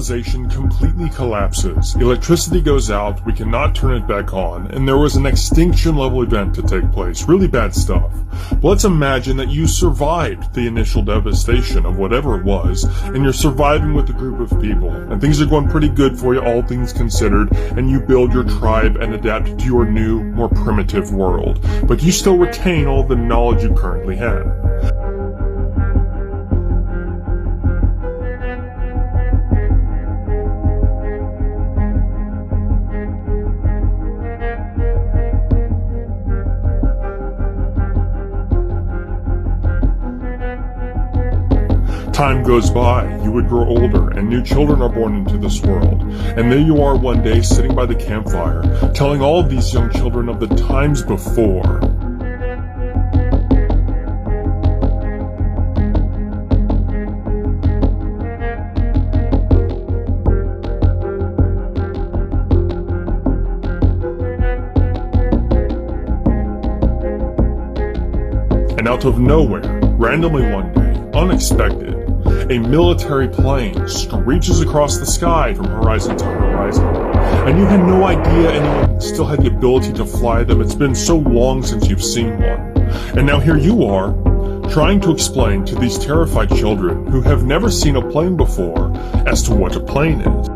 civilization completely collapses. Electricity goes out, we cannot turn it back on, and there was an extinction level event to take place. Really bad stuff. But let's imagine that you survived the initial devastation of whatever it was, and you're surviving with a group of people, and things are going pretty good for you, all things considered, and you build your tribe and adapt to your new, more primitive world. But you still retain all the knowledge you currently have. Time goes by, you would grow older, and new children are born into this world. And there you are one day sitting by the campfire, telling all of these young children of the times before. And out of nowhere, randomly one day, unexpected, a military plane screeches across the sky from horizon to horizon. And you had no idea anyone still had the ability to fly them. It's been so long since you've seen one. And now here you are, trying to explain to these terrified children who have never seen a plane before as to what a plane is.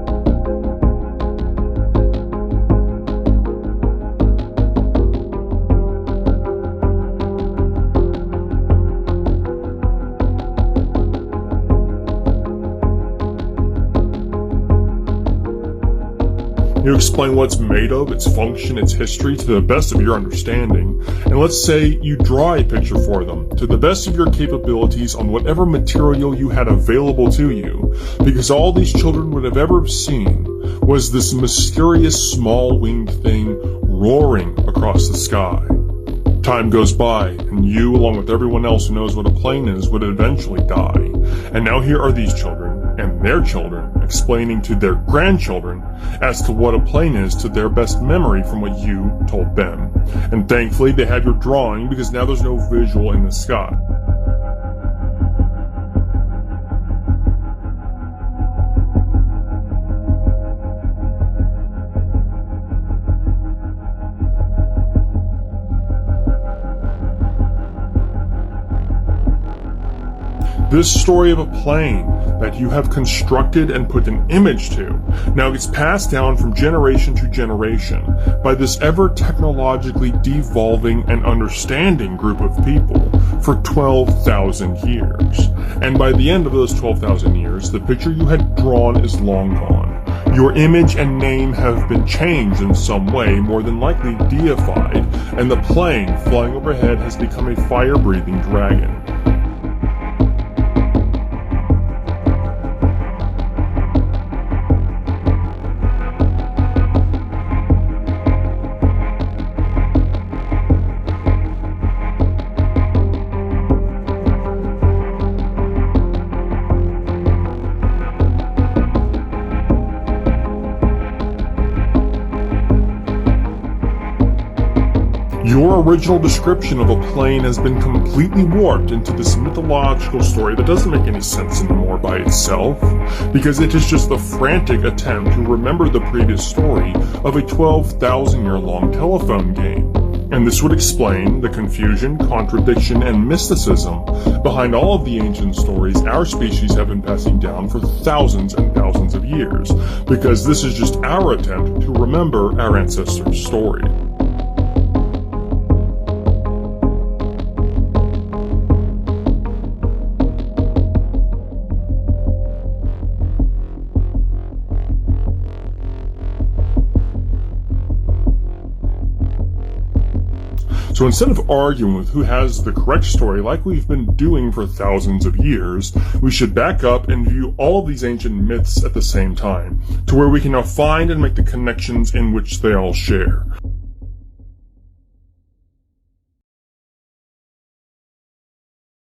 You explain what it's made of, its function, its history, to the best of your understanding. And let's say you draw a picture for them, to the best of your capabilities on whatever material you had available to you. Because all these children would have ever seen was this mysterious small winged thing roaring across the sky. Time goes by, and you, along with everyone else who knows what a plane is, would eventually die. And now here are these children, and their children, explaining to their grandchildren as to what a plane is to their best memory from what you told them. And thankfully they have your drawing, because now there's no visual in the sky. This story of a plane that you have constructed and put an image to now gets passed down from generation to generation by this ever technologically devolving and understanding group of people for 12,000 years. And by the end of those 12,000 years, the picture you had drawn is long gone. Your image and name have been changed in some way, more than likely deified, and the plane flying overhead has become a fire-breathing dragon. Your original description of a plane has been completely warped into this mythological story that doesn't make any sense anymore by itself, because it is just the frantic attempt to remember the previous story of a 12,000-year-long telephone game. And this would explain the confusion, contradiction, and mysticism behind all of the ancient stories our species have been passing down for thousands and thousands of years, because this is just our attempt to remember our ancestors' story. So instead of arguing with who has the correct story like we've been doing for thousands of years, we should back up and view all of these ancient myths at the same time, to where we can now find and make the connections in which they all share.